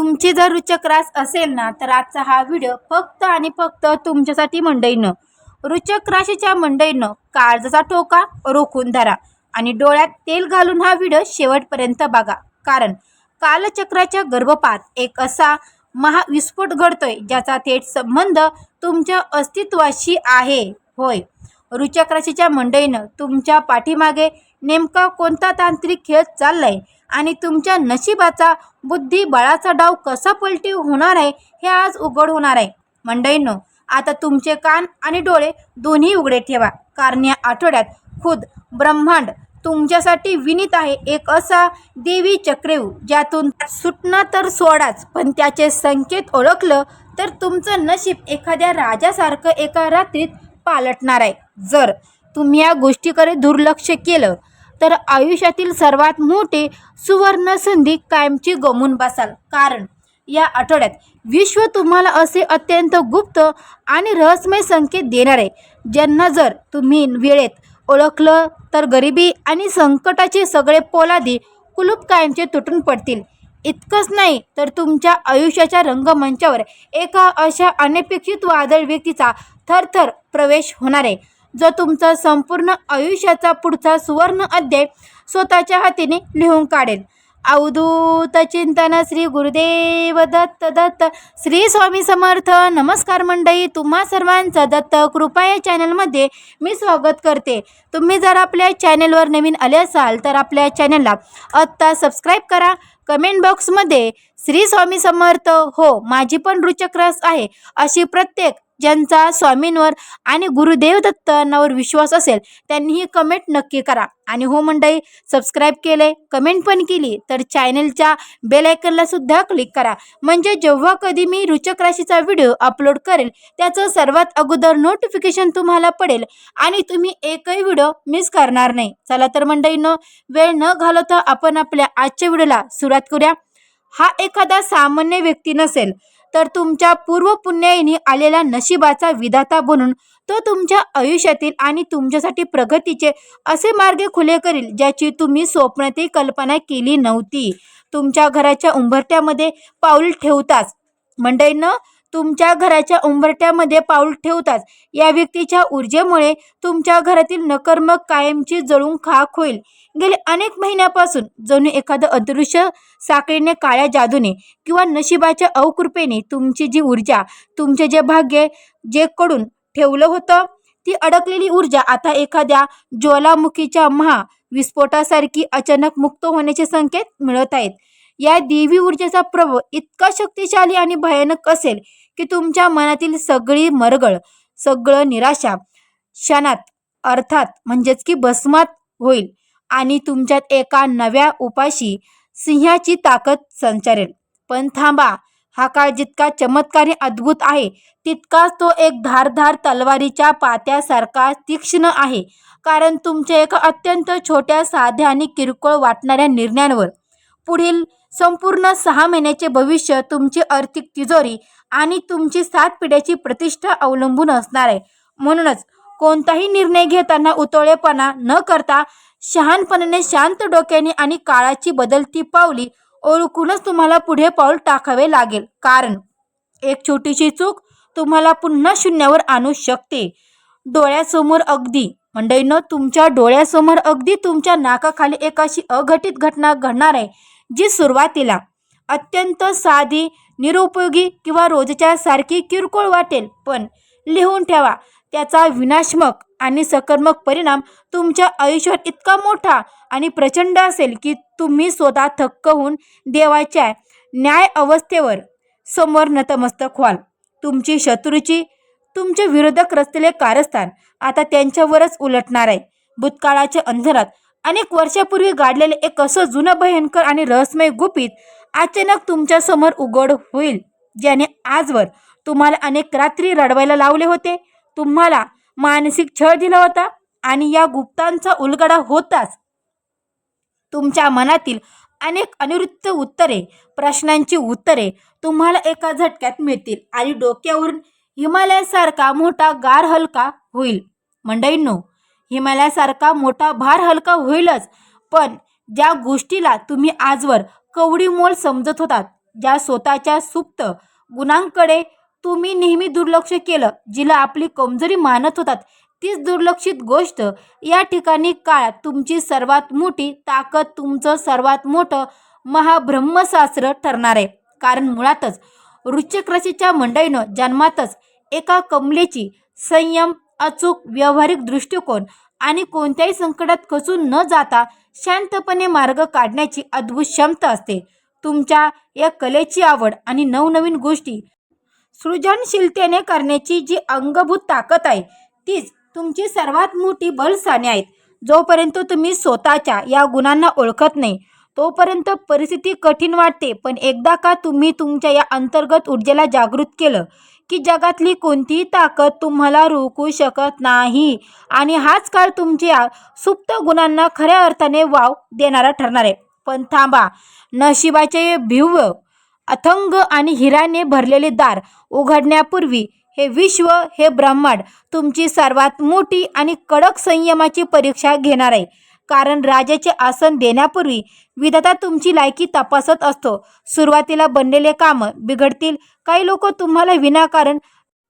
तुमची जर रुचक रास असेल ना तर आजचा हा व्हिडिओ फक्त आणि फक्त तुमच्यासाठी मंडळीनं. रुचक राशीच्या मंडळीनं काळजाचा ठोका रोखून धरा आणि डोळ्यात तेल घालून हा व्हिडिओ शेवटपर्यंत बघा. कारण कालचक्राच्या गर्भपात एक असा महाविस्फोट घडतोय ज्याचा थेट संबंध तुमच्या अस्तित्वाशी आहे. होय, रुचक राशीच्या मंडळीनं तुमच्या पाठीमागे नेमका कोणता तांत्रिक खेळ चाललाय आणि तुमच्या नशिबाचा बुद्धिबळाचा डाव कसा पलटी होणार आहे हे आज उघड होणार आहे. मंडळींनो, आता तुमचे कान आणि डोळे दोन्ही उघडे ठेवा, कारण या आठवड्यात खुद ब्रह्मांड तुमच्यासाठी विनीत आहे एक असा देवी चक्रव्यूह ज्यातून सुटणं तर सोडाच, पण त्याचे संकेत ओळखलं तर तुमचं नशीब एखाद्या राजासारखं एका रात्रीत पालटणार आहे. जर तुम्ही या गोष्टीकडे दुर्लक्ष केलं तर आयुष्यातील सर्वात मोठी सुवर्ण संधी कायमची गमावून बसाल. कारण या आठवड्यात विश्व तुम्हाला असे अत्यंत गुप्त आणि रहस्यमय संकेत देणार आहे ज्यांना जर तुम्ही वेळेत ओळखलं तर गरिबी आणि संकटाचे सगळे पोलादी कुलूप कायमचे तुटून पडतील. इतकंच नाही तर तुमच्या आयुष्याच्या रंगमंचावर एका अशा अनपेक्षित वादळ व्यक्तीचा थरथर प्रवेश होणार आहे जो तुमचा संपूर्ण आयुष्याचा पुढचा सुवर्ण अध्याय स्वतःच्या हातीने लिहून काढेल. अवधूत चिंतन श्री गुरुदेव दत्त दत्त. श्री स्वामी समर्थ. नमस्कार मंडळी, तुम्हा सर्वांचं दत्त कृपा या चॅनलमध्ये मी स्वागत करते. तुम्ही जर आपल्या चॅनलवर नवीन आले असाल तर आपल्या चॅनलला आत्ता सबस्क्राईब करा. कमेंट बॉक्समध्ये श्री स्वामी समर्थ हो माझी पण रुचक रास आहे अशी प्रत्येक ज्यांचा स्वामींवर आणि गुरुदेव दत्तांवर विश्वास असेल त्यांनी ही कमेंट नक्की करा. आणि हो मंडळी, सबस्क्राईब केले, कमेंट पण केली तर चॅनलच्या बेल आयकनला सुद्धा क्लिक करा, म्हणजे जेव्हा कधी मी रुचक राशीचा व्हिडिओ अपलोड करेल त्याचं सर्वात अगोदर नोटिफिकेशन तुम्हाला पडेल आणि तुम्ही एकही व्हिडिओ मिस करणार नाही. चला तर मंडळींनो, वेळ न घालवता आपण आपल्या आजच्या व्हिडिओला सुरुवात करूया. हा एखादा सामान्य व्यक्ती नसेल तर तुमच्या पूर्व पुण्याईने आलेला नशिबाचा विधाता बनून तो तुमच्या आयुष्यातील आणि तुमच्यासाठी प्रगतीचे असे मार्ग खुले करील ज्याची तुम्ही स्वप्नातही कल्पना केली नव्हती. तुमच्या घराच्या उंबरठ्यामध्ये पाऊल ठेवताच मंडळींनो, तुमच्या घराच्या उंबरठ्यामध्ये पाऊल ठेवताच या व्यक्तीच्या ऊर्जेमुळे तुमच्या घरातील नकर्मक कायमची जळून खाक होईल. गेले अनेक महिन्यापासून जणू एखादं अदृश्य साखळीने, काळ्या जादूने किंवा नशिबाच्या अवकृपेने तुमची जी ऊर्जा, तुमचे जे भाग्य जे कडून ठेवलं होतं ती अडकलेली ऊर्जा आता एखाद्या ज्वालामुखीच्या महाविस्फोटासारखी अचानक मुक्त होण्याचे संकेत मिळत आहेत. या देवी ऊर्जेचा प्रभाव इतका शक्तिशाली आणि भयानक असेल की तुमच्या मनातील सगळी मरगळ, सगळं निराशा क्षणात अर्थात म्हणजेच की भस्मात होईल आणि तुमच्यात एका नव्या उपाशी सिंहाची ताकद संचारेल. पण थांबा, हा काळ जितका चमत्कारी अद्भुत आहे तितकाच तो एक धारधार तलवारीच्या पात्यासारखा तीक्ष्ण आहे. कारण तुमच्या एका अत्यंत छोट्या, साध्या आणि किरकोळ वाटणाऱ्या निर्णयांवर पुढील संपूर्ण 6 महिन्याचे भविष्य, तुमची आर्थिक तिजोरी आणि तुमची 7 पिढ्याची प्रतिष्ठा अवलंबून असणार आहे. म्हणूनच कोणताही निर्णय घेताना उतळेपणा न करता शहाणपणाने, शांत डोक्याने आणि काळाची बदलती पावली ओळखूनच तुम्हाला पुढे पाऊल टाकावे लागेल. कारण एक छोटीशी चूक तुम्हाला पुन्हा शून्यावर आणू शकते. डोळ्यासमोर अगदी मंडळींनो, तुमच्या डोळ्यासमोर अगदी तुमच्या नाकाखाली एक अशी अघटित घटना घडणार आहे जी सुरुवातीला अत्यंत साधी, निरुपयोगी किंवा रोजच्या सारखी किरकोळ वाटेल, पण लिहून ठेवा, त्याचा विनाशमक आणि सकर्मक परिणाम तुमच्या आयुष्यावर इतका मोठा आणि प्रचंड असेल की तुम्ही स्वतः थक्क होऊन देवाच्या न्याय अवस्थेवर समोर नतमस्तक व्हाल. तुमची शत्रूची, तुमचे विरोधक रचलेले कारस्थान आता त्यांच्यावरच उलटणार आहे. भूतकाळाच्या अंधारात अनेक वर्षापूर्वी गाडलेले एक असं जुनं, भयंकर आणि रहस्यमय गुपित अचानक तुमच्या समोर उघड होईल ज्याने आजवर तुम्हाला अनेक रात्री रडवायला लावले होते, तुम्हाला मानसिक छळ दिला होता. आणि या गुप्तांचा उलगडा होताच तुमच्या मनातील अनेक अनिरुद्ध उत्तरे, प्रश्नांची उत्तरे तुम्हाला एका झटक्यात मिळतील आणि डोक्यावरून हिमालयासारखा मोठा गार हलका होईल. मंडळींनो, हिमालयासारखा मोठा भार हलका होईलच, पण ज्या गोष्टीला तुम्ही आजवर कवडी मोल समजत होतात, ज्या स्वतःच्या सुप्त गुणांकडे तुम्ही नेहमी दुर्लक्ष केलं, जिला आपली कमजोरी मानत होतात, तीच दुर्लक्षित गोष्ट या ठिकाणी काळात तुमची सर्वात मोठी ताकद, तुमचं सर्वात मोठं महाब्रह्मशास्त्र ठरणार आहे. कारण मुळातच वृश्चिक राशीच्या मंडळीनं जन्मातच एका कमलेची संयम, अचूक व्यावहारिक दृष्टिकोन आणि कोणत्याही संकटात खचून न जाता शांतपणे मार्ग काढण्याची अद्भुत क्षमता असते. तुमच्या या कलेची आवड आणि नवनवीन गोष्टी सृजनशीलतेने करण्याची जी अंगभूत ताकद आहे, तीच तुमची सर्वात मोठी बलस्थाने आहेत. जोपर्यंत तुम्ही स्वतःच्या या गुणांना ओळखत नाही तोपर्यंत परिस्थिती कठीण वाटते, पण एकदा का तुम्ही तुमच्या या अंतर्गत ऊर्जेला जागृत केलं की जगातली कोणतीही ताकद तुम्हाला रोखू शकत नाही. आणि हाच काळ तुमच्या सुप्त गुणांना खऱ्या अर्थाने वाव देणारा ठरणार आहे. पण थांबा, नशिबाचे भिव्य अथंग आणि हिऱ्याने भरलेले दार उघडण्यापूर्वी हे विश्व, हे ब्रह्मांड तुमची सर्वात मोठी आणि कडक संयमाची परीक्षा घेणार आहे. कारण राजाचे आसन देण्यापूर्वी विधाता तुमची लायकी तपासत असतो. सुरुवातीला बनलेले कामं बिघडतील, काही लोक तुम्हाला विनाकारण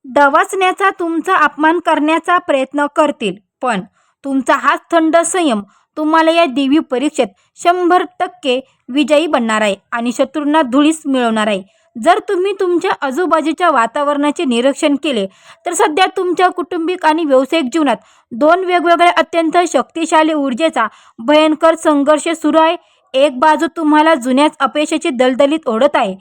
डवाचण्याचा, तुमचा अपमान करण्याचा प्रयत्न करतील, पण तुमचा हाच थंड संयम तुम्हाला या देवी परीक्षेत 100% विजयी बनणार आहे आणि शत्रूंना धुळीस मिळवणार आहे. जर तुम्ही तुमच्या आजूबाजूच्या वातावरणाचे निरीक्षण केले तर सध्या तुमच्या कौटुंबिक आणि व्यावसायिक जीवनात दोन वेगवेगळ्या अत्यंत शक्तिशाली ऊर्जेचा भयंकर संघर्ष सुरू आहे. एक बाजू तुम्हाला जुन्याच अपयशाची दलदलीत ओढत आहे,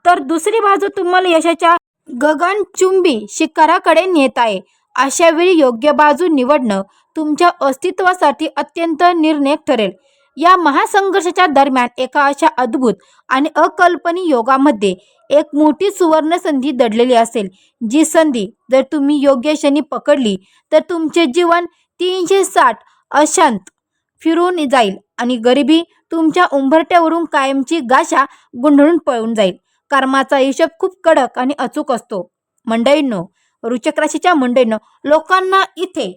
तर दुसरी बाजू तुम्हाला यशाच्या गगनचुंबी शिखराकडे नेत आहे. अशा वेळी योग्य बाजू निवडणं तुमच्या अस्तित्वासाठी अत्यंत निर्णायक ठरेल. या महासंघर्षाच्या दरम्यान एका अशा अद्भुत आणि अकल्पनीय योगामध्ये एक मोठी सुवर्ण संधी दडलेली असेल. जी संधी जर तुम्ही योग्य क्षणी पकडली तर तुमचे जीवन 360 अशांत फिरून जाईल आणि गरिबी तुमच्या उंबरट्यावरून कायमची गाशा गुंढळून पळून जाईल. कर्माचा हिशोब खूप कडक आणि अचूक असतो. मंडळींनो, वृश्चिक राशीच्या मंडळींनो, लोकांना इथे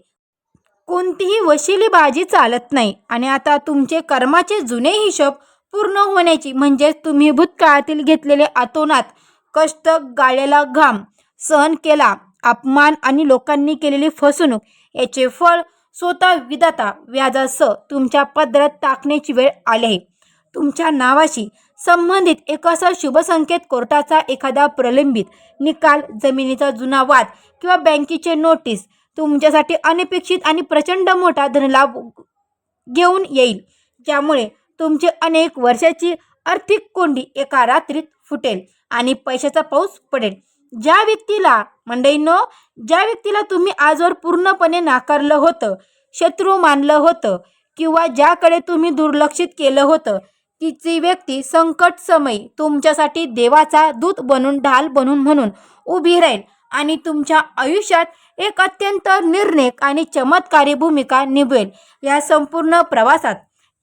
कोणतीही वशिलीबाजी चालत नाही. आणि आता तुमचे कर्माचे जुने हिशोब पूर्ण होण्याची, म्हणजे तुम्ही भूतकाळातील घेतलेले अतोनात कष्ट, गाळलेला घाम, सहन केला अपमान आणि लोकांनी केलेली फसवणूक, याचे फळ स्वतः विधाता व्याजासह तुमच्या पदरात टाकण्याची वेळ आली आहे. तुमच्या नावाशी संबंधित एक असा शुभसंकेत, कोर्टाचा एखादा प्रलंबित निकाल, जमिनीचा जुना वाद किंवा बँकेचे नोटीस तुमच्यासाठी अनपेक्षित आणि प्रचंड मोठा धनलाभ घेऊन येईल, ज्यामुळे तुमची अनेक वर्षाची आर्थिक कोंडी एका रात्रीत फुटेल आणि पैशाचा पाऊस पडेल. ज्या व्यक्तीला तुम्ही आजवर पूर्णपणे नाकारलं होतं, शत्रू मानलं होतं किंवा ज्याकडे तुम्ही दुर्लक्षित केलं होतं, तिची व्यक्ती संकट समयी तुमच्यासाठी देवाचा दूत बनून, ढाल बनून म्हणून उभी राहील आणि तुमच्या आयुष्यात एक अत्यंत निर्णायक आणि चमत्कारी भूमिका निभवेल. या संपूर्ण प्रवासात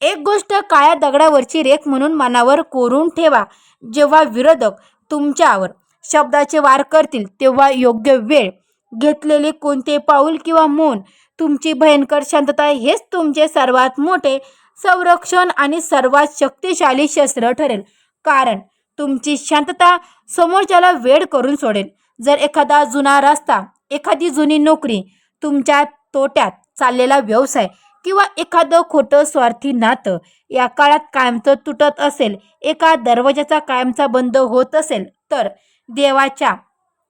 एक गोष्ट काळ्या दगडावरची रेख म्हणून मनावर कोरून ठेवा. जेव्हा विरोधक तुमच्यावर शब्दाचे वार करतील तेव्हा योग्य वेळ घेतलेले कोणते पाऊल किंवा मौन, तुमची भयंकर शांतता हेच तुमचे सर्वात मोठे संरक्षण आणि सर्वात शक्तिशाली शस्त्र ठरेल. कारण तुमची शांतता समोरच्याला वेड करून सोडेल. जर एखादा जुना रस्ता, एखादी जुनी नोकरी, तुमच्या तोट्यात चाललेला व्यवसाय किंवा एखादं खोटं स्वार्थी नातं या काळात कायमचं तुटत असेल, एका दरवाजाचा कायमचा बंद होत असेल, तर देवाच्या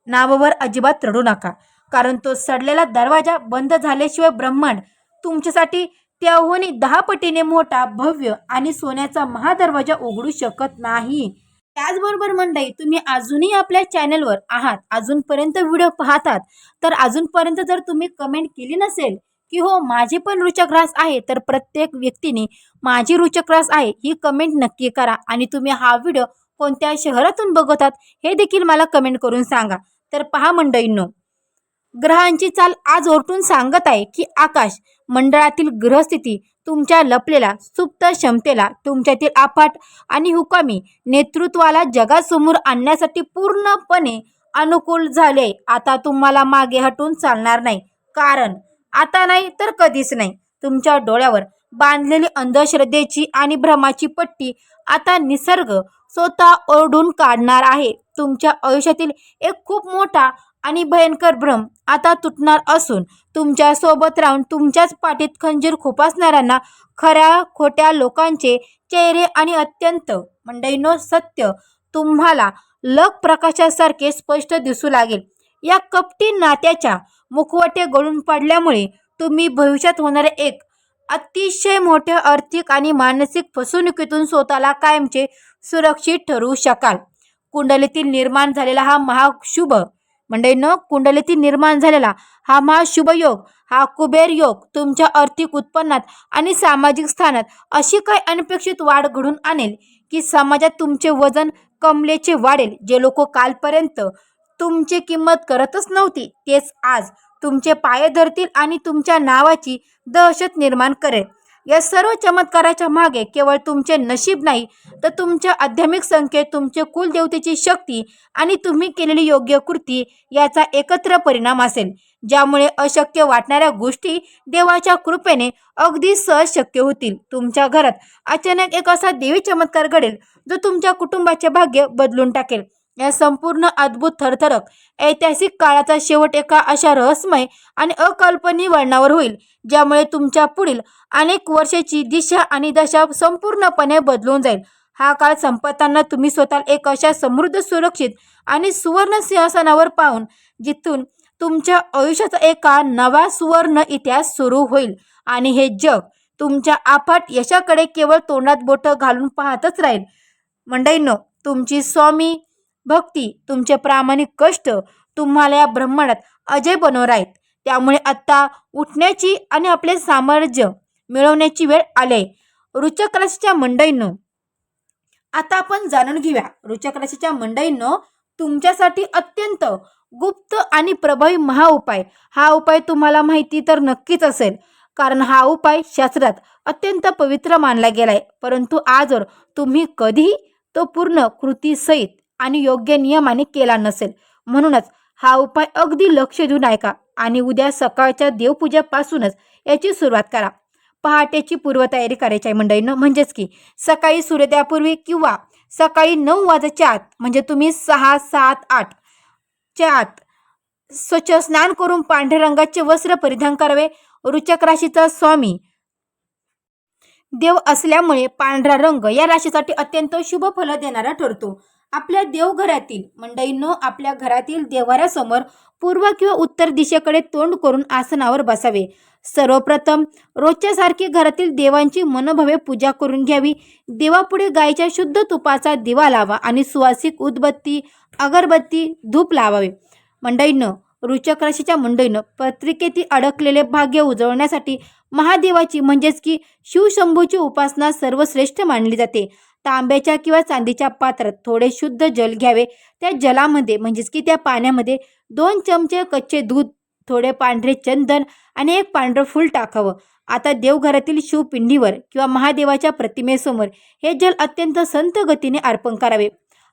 नावावर अजिबात रडू नका. कारण तो सडलेला दरवाजा बंद झाल्याशिवाय ब्रह्मांड तुमच्यासाठी त्याहूनही 10 पटीने मोठा, भव्य आणि सोन्याचा महादरवाजा उघडू शकत नाही. त्याचबरोबर मंडळी, तुम्ही अजूनही आपल्या चॅनलवर आहात, अजूनपर्यंत व्हिडिओ पाहतात, तर अजूनपर्यंत जर तुम्ही कमेंट केली नसेल की हो माझी पण वृश्चिक रास आहे, तर प्रत्येक व्यक्तीने माझी वृश्चिक रास आहे ही कमेंट नक्की करा. आणि तुम्ही हा व्हिडिओ कोणत्या शहरातून बघतात हे देखील मला कमेंट करून सांगा. तर पहा मंडळींनो, ग्रहांची चाल आज ओरटून सांगत आहे की आकाश मंडळातील ग्रहस्थिती तुमच्या लपलेल्या सुप्त क्षमतेला, तुमच्यातील अफाट आणि हुकामी नेतृत्वाला जगासमोर आणण्यासाठी पूर्णपणे अनुकूल झाले. आता तुम्हाला मागे हटून चालणार नाही. कारण आता नाही तर कधीच नाही. तुमच्या डोळ्यावर बांधलेली अंधश्रद्धेची आणि भ्रमाची पट्टी आता निसर्ग स्वतः ओढून काढणार आहे. तुमच्या आयुष्यातील एक खूप मोठा आणि भयंकर भ्रम आता तुटणार असून तुमच्या सोबत राहून तुमच्याच पाठीत खंजीर खुपसणाऱ्यांना खऱ्या खोट्या लोकांचे चेहरे आणि अत्यंत मंडळींनो सत्य तुम्हाला लख प्रकाशासारखे स्पष्ट दिसू लागेल. या कपटी नात्याच्या मुखवटे गळून पडल्यामुळे तुम्ही भविष्यात होणारे एक अतिशय मोठ्या आर्थिक आणि मानसिक फसवणुकीतून स्वतःला कायमचे सुरक्षित ठरवू शकाल. कुंडलीतील निर्माण झालेला हा महाशुभ मंडळींनो कुंडलीतील निर्माण झालेला हा महाशुभ योग हा कुबेर योग तुमच्या आर्थिक उत्पन्नात आणि सामाजिक स्थानात अशी काही अनपेक्षित वाढ घडून आणेल की समाजात तुमचे वजन कमलेचे वाढेल. जे लोक कालपर्यंत तुमची किंमत करतच नव्हती तेच आज तुमचे पाय धरतील आणि तुमच्या नावाची दहशत निर्माण करेल. या सर्व चमत्काराच्या मागे केवळ तुमचे नशीब नाही तर तुमच्या आध्यात्मिक संकेत तुमचे कुलदेवतेची शक्ती आणि तुम्ही केलेली योग्य कृती याचा एकत्र परिणाम असेल, ज्यामुळे अशक्य वाटणाऱ्या गोष्टी देवाच्या कृपेने अगदी सहज शक्य होतील. तुमच्या घरात अचानक एक असा देवी चमत्कार घडेल जो तुमच्या कुटुंबाचे भाग्य बदलून टाकेल. या संपूर्ण अद्भुत थरथरक ऐतिहासिक काळाचा शेवट एका अशा रहस्यमय आणि अकल्पनीय वळणावर होईल ज्यामुळे तुमच्या पुढील अनेक वर्षाची दिशा आणि दशा संपूर्णपणे बदलून जाईल. हा काळ संपताना तुम्ही स्वतःला एक अशा समृद्ध सुरक्षित आणि सुवर्ण सिंहासनावर पाहून जिथून तुमच्या आयुष्याचा एका नवा सुवर्ण इतिहास सुरू होईल आणि हे जग तुमच्या अफाट यशाकडे केवळ तोंडात बोटं घालून पाहतच राहील. मंडळींनो तुमची स्वामी भक्ती तुमचे प्रामाणिक कष्ट तुम्हाला या ब्रह्मांडात अजय बनवणार आहेत. त्यामुळे आता उठण्याची आणि आपले सामर्थ्य मिळवण्याची वेळ आले. वृश्चिक राशीच्या मंडळींनो आता आपण जाणून घेऊया वृश्चिक राशीच्या मंडळींनो तुमच्यासाठी अत्यंत गुप्त आणि प्रभावी महाउपाय. हा उपाय तुम्हाला माहिती तर नक्कीच असेल कारण हा उपाय शास्त्रात अत्यंत पवित्र मानला गेलाय. परंतु आजवर तुम्ही कधीही तो पूर्ण कृतीसहित आणि योग्य नियमाने केला नसेल. म्हणूनच हा उपाय अगदी लक्ष देऊन ऐका आणि उद्या सकाळच्या देवपूजेपासूनच याची सुरुवात करा. पहाटेची पूर्वतयारी करायची आहे मंडळींनो, म्हणजेच की सकाळी सूर्योदयापूर्वी किंवा सकाळी 9 वाजेच्या आत म्हणजे तुम्ही 6, 7, 8 च्या आत स्वच्छ स्नान करून पांढऱ्या रंगाचे वस्त्र परिधान करावे. वृश्चिक राशीचा स्वामी देव असल्यामुळे पांढरा रंग या राशीसाठी अत्यंत शुभ फल देणारा ठरतो. आपल्या देवघरातील मंडळींनो आपल्या घरातील देवाऱ्यासमोर पूर्व किंवा उत्तर दिशेकडे तोंड करून आसनावर बसावे. सर्वप्रथम रोजच्या सारखी घरातील देवांची मनोभावे पूजा करून घ्यावी. देवापुढे गायीच्या शुद्ध तुपाचा दिवा लावा आणि सुवासिक उदबत्ती अगरबत्ती धूप लावावे. मंडळींनो वृश्चिक राशीच्या मंडळींनो पत्रिकेतील अडकलेले भाग्य उजळण्यासाठी महादेवाची म्हणजेच की शिवशंभूची उपासना सर्वश्रेष्ठ मानली जाते. तांब्याच्या किंवा चांदीच्या पात्रात थोडे शुद्ध जल घ्यावे. त्या जलामध्ये म्हणजेच की त्या पाण्यामध्ये 2 चमचे कच्चे दूध, थोडे पांढरे चंदन आणि एक पांढरं फूल टाकावं. आता देवघरातील शिवपिंडीवर किंवा महादेवाच्या प्रतिमेसमोर हे जल अत्यंत संत गतीने अर्पण करावे.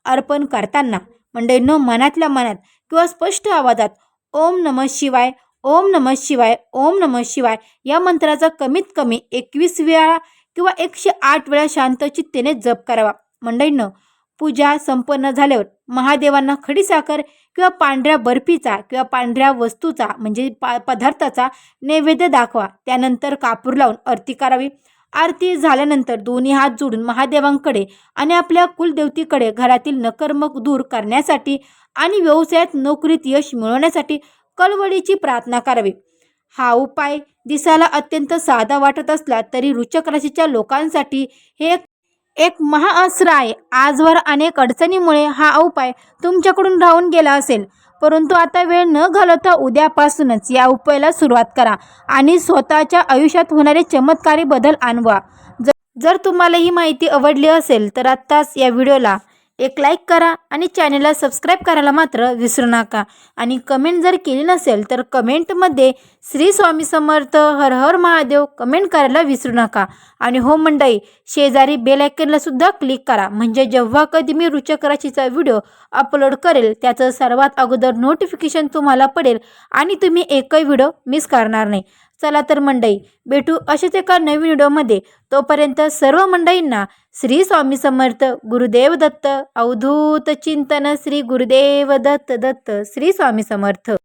अर्पण करताना मंडळींनो मनातल्या मनात किंवा स्पष्ट आवाजात ओम नमः शिवाय, ओम नमः शिवाय, ओम नमः शिवाय या मंत्राचा कमीत कमी 21 वेळा किंवा 108 वेळा शांत चित्तेने जप करावा. मंडळींनो पूजा संपन्न झाल्यावर महादेवांना खडीसाखर किंवा पांढऱ्या बर्फीचा किंवा पांढऱ्या वस्तूचा म्हणजे पदार्थाचा नैवेद्य दाखवा. त्यानंतर कापूर लावून आरती करावी. आरती झाल्यानंतर दोन्ही हात जोडून महादेवांकडे आणि आपल्या कुलदेवतीकडे घरातील नकर्मक दूर करण्यासाठी आणि व्यवसायात नोकरीत यश मिळवण्यासाठी कळवळीची प्रार्थना करावी. हा उपाय दिसायला अत्यंत साधा वाटत असला तरी वृश्चिक राशीच्या लोकांसाठी हे एक महाअस्त्र आहे. आजवर अनेक अडचणीमुळे हा उपाय तुमच्याकडून राहून गेला असेल, परंतु आता वेळ न घालवता उद्यापासूनच या उपायाला सुरुवात करा आणि स्वतःच्या आयुष्यात होणारे चमत्कारी बदल आणवा. जर तुम्हाला ही माहिती आवडली असेल तर आत्ताच या व्हिडिओला एक लाईक करा आणि चॅनलला सबस्क्राईब करायला मात्र विसरू नका. आणि कमेंट जर केली नसेल तर कमेंटमध्ये श्री स्वामी समर्थ हर हर महादेव कमेंट करायला विसरू नका. आणि हो मंडळी शेजारी बेल आयकॉनला सुद्धा क्लिक करा म्हणजे जेव्हा कधी मी वृश्चिक राशीचा व्हिडिओ अपलोड करेल त्याचं सर्वात अगोदर नोटिफिकेशन तुम्हाला पडेल आणि तुम्ही एकही व्हिडिओ मिस करणार नाही. चला तर मंडळी, भेटू अशाच एका नवीन व्हिडिओमध्ये. तोपर्यंत सर्व मंडळींना श्री स्वामी समर्थ. गुरुदेव दत्त. अवधूत चिंतन. श्री गुरुदेव दत्त. श्री स्वामी समर्थ.